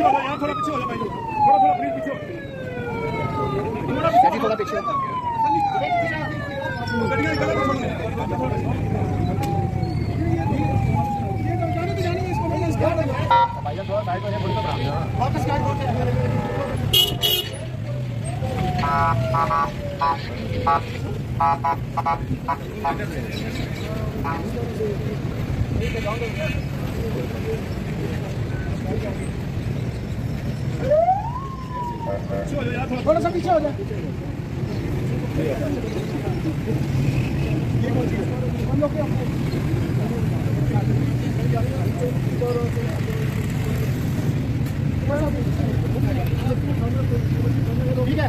हो जाओ यार, थोड़ा पीछे हो जाओ भाई, थोड़ा थोड़ा प्लीज पीछे हो, थोड़ा पीछे गड्डियां निकालो भाई थोड़ा साइड हो जाए, वापस स्टार्ट करते हैं। थोड़ा सा पीछे हो जाए। ठीक है,